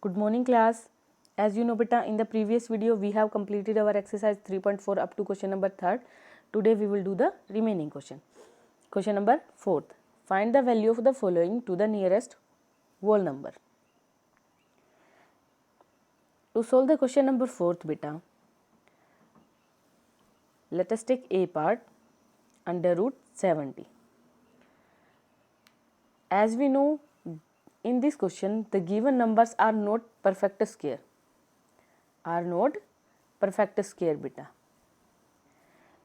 Good morning class. As you know beta, in the previous video we have completed our exercise 3.4 up to question number 3rd. Today we will do the remaining question. Question number 4th. Find the value of the following to the nearest whole number. To solve the question number 4th beta, let us take a part under root 70. As we know, in this question the given numbers are not perfect square. Beta.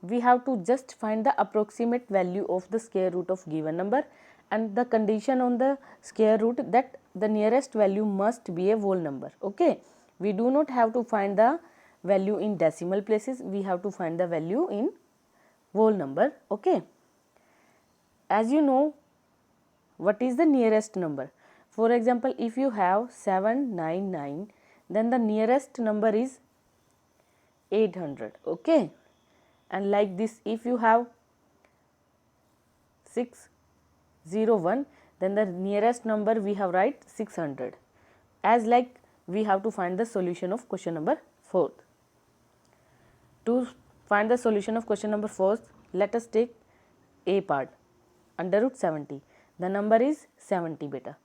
We have to just find the approximate value of the square root of given number, and the condition on the square root that the nearest value must be a whole number. Okay, we do not have to find the value in decimal places, we have to find the value in whole number. Okay, as you know, what is the nearest number? For example, if you have 799, then the nearest number is 800. Okay, and like this, if you have 601, then the nearest number we have write 600. As like we have to find the solution of question number 4th. To find the solution of question number 4th, let us take a part under root 70. The number is 70 beta.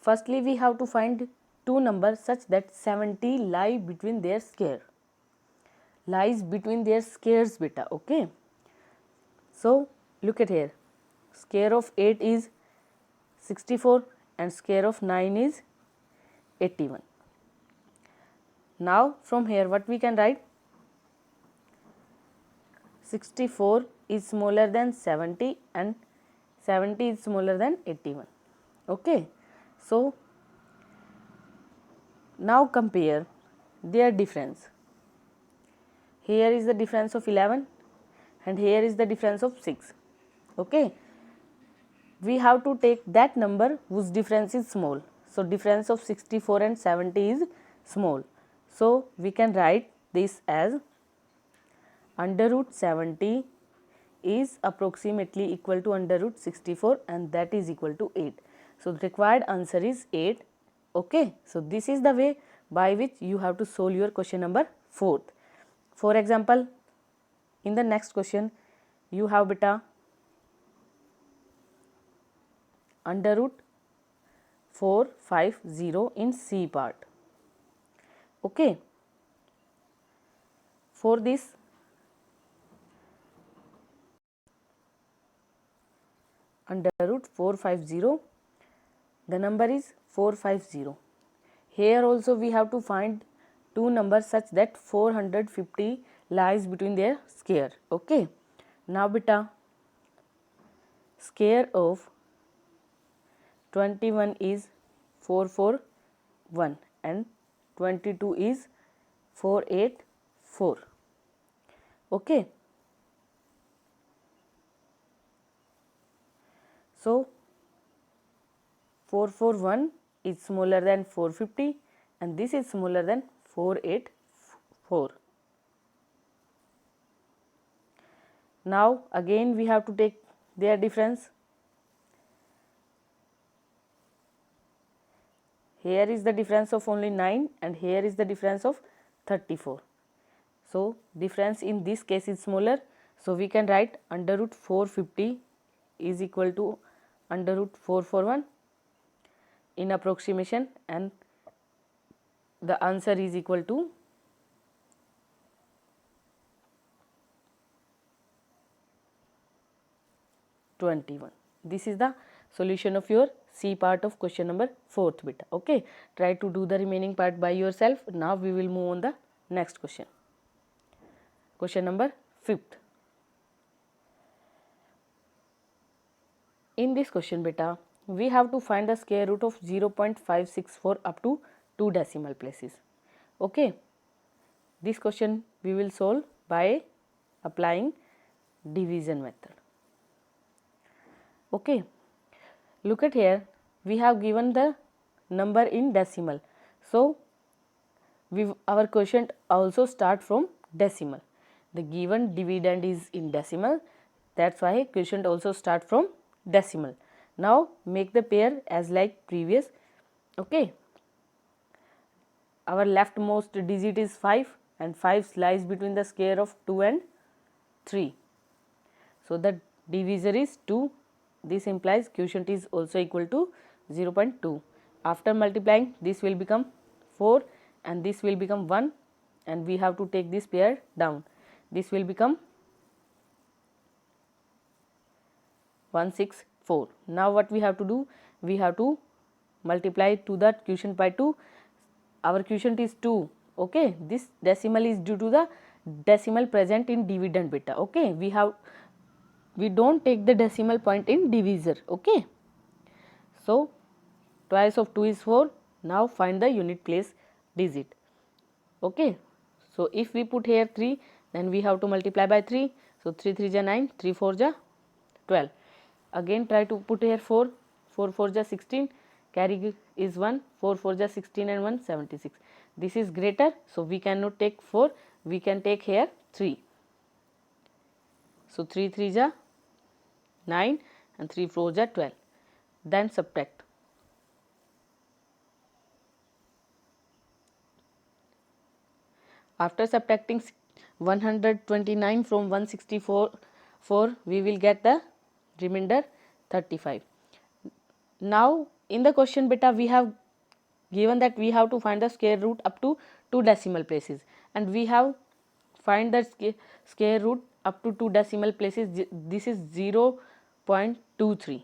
Firstly we have to find two numbers such that 70 lie between their square. Lies between their squares beta. Okay, so look at here, square of 8 is 64 and square of 9 is 81. Now from here what we can write? 64 is smaller than 70 and 70 is smaller than 81. Okay, so now compare their difference. Here is the difference of 11 and here is the difference of 6. Okay, we have to take that number whose difference is small. So difference of 64 and 70 is small. So we can write this as under root 70 is approximately equal to under root 64 and that is equal to 8. So the required answer is 8. Okay, so this is the way by which you have to solve your question number 4th. For example, in the next question you have beta under root 450 in C part. Okay, for this under root 450, the number is 450. Here also we have to find two numbers such that 450 lies between their square. Okay, now beta, square of 21 is 441 and 22 is 484. Okay, so 441 is smaller than 450 and this is smaller than 484. Now again we have to take their difference. Here is the difference of only 9 and here is the difference of 34. So difference in this case is smaller. So we can write under root 450 is equal to under root 441 in approximation, and the answer is equal to 21. This is the solution of your C part of question number 4th beta. Okay, try to do the remaining part by yourself. Now we will move on the next question. Question number 5th. In this question beta, we have to find the square root of 0.564 up to 2 decimal places. Okay, this question we will solve by applying division method. Okay, look at here, we have given the number in decimal. So our quotient also start from decimal. The given dividend is in decimal, that's why quotient also start from decimal. Now make the pair as like previous. Okay, our leftmost digit is 5 and 5 lies between the square of 2 and 3. So the divisor is 2. This implies quotient is also equal to 0.2. After multiplying, this will become 4 and this will become 1, and we have to take this pair down. This will become 164. Now what we have to do? We have to multiply to the quotient by 2. Our quotient is 2. Okay, this decimal is due to the decimal present in dividend beta. Okay, we don't take the decimal point in divisor. Okay, so twice of 2 is 4. Now find the unit place digit. Okay, so if we put here 3, then we have to multiply by 3. So 3 3 ja 9, 3 4 ja 12. Again try to put here 4, 4 4 ja 16, carry is 1, 4 4 ja 16 and 1 76. This is greater, so we cannot take 4, we can take here 3. So 3 3 ja 9 and 3 4 ja 12. Then subtract. After subtracting 129 from 164, we will get the remainder 35. Now in the question beta we have given that we have to find the square root up to 2 decimal places, and we have find the square root up to 2 decimal places. This is 0.23.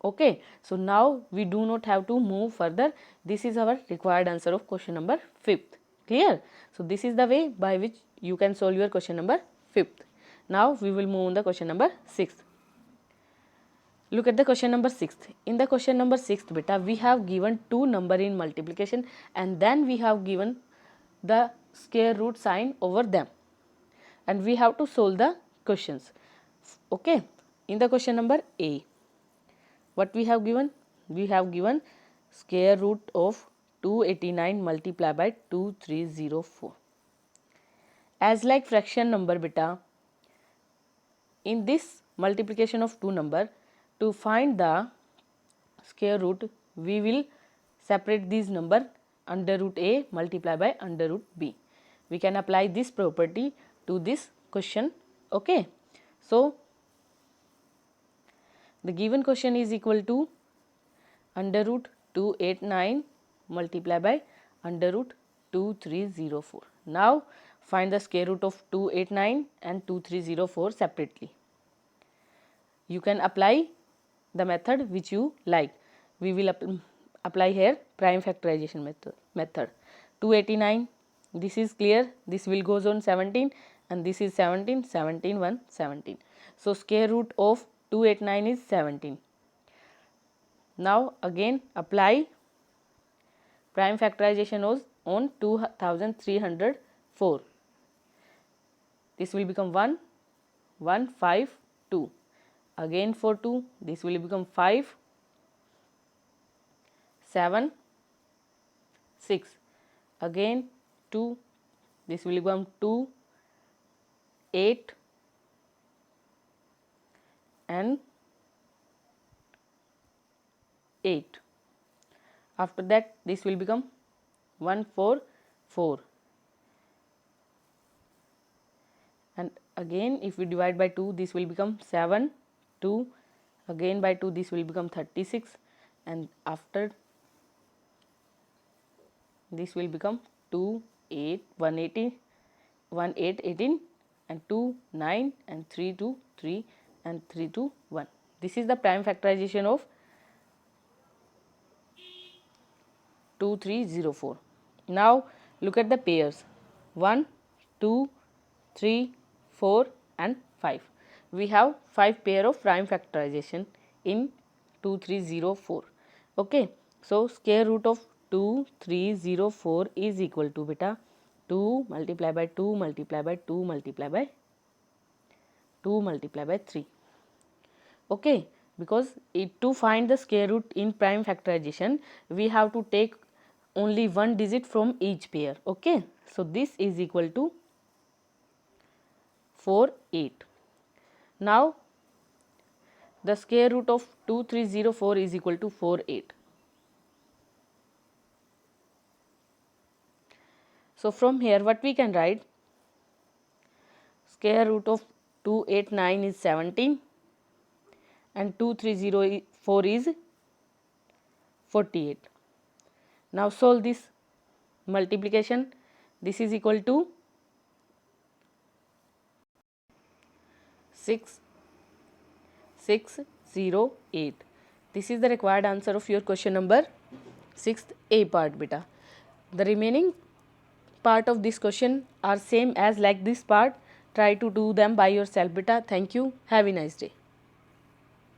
Okay, so now we do not have to move further. This is our required answer of question number 5th. Clear? So this is the way by which you can solve your question number 5th. Now we will move on the question number 6th. Look at the question number 6th. In the question number 6th beta, we have given 2 number in multiplication, and then we have given the square root sign over them, and we have to solve the questions. Okay, in the question number A, what we have given? We have given square root of 289 multiplied by 2304. As like fraction number beta, in this multiplication of 2 number, to find the square root, we will separate these number under root A multiplied by under root B. We can apply this property to this question. Okay, so the given question is equal to under root 289 multiplied by under root 2304. Now find the square root of 289 and 2304 separately. You can apply the method which you like. We will apply here prime factorization method. 289, this is clear, this will goes on 17, and this is 17, 17, 1, 17. So square root of 289 is 17. Now again apply prime factorization on 2304. This will become 1, 1, 5, 2. Again for 2, this will become 5, 7, 6. Again 2, this will become 2, 8 and 8. After that this will become 1, 4, 4. And again if we divide by 2, this will become 7, 2. Again by 2, this will become 36, and after this will become 2, 8, 180, 1, 8, 18, and 2, 9, and 3, 2, 3, and 3, 2, 1. This is the prime factorization of 2304. Now look at the pairs 1, 2, 3, 4 and 5. We have 5 pair of prime factorization in 2304. Okay, so square root of 2304 is equal to beta 2 multiplied by 2 multiplied by 2 multiplied by 2 multiplied by 3. Okay, because to find the square root in prime factorization, we have to take only one digit from each pair. Okay, so this is equal to 4, 8. Now the square root of 2304 is equal to 4, 8. So from here what we can write, square root of 289 is 17 and 2304 is 48. Now solve this multiplication. This is equal to 6608. This is the required answer of your question number 6th A part beta. The remaining part of this question are same as like this part. Try to do them by yourself beta. Thank you. Have a nice day.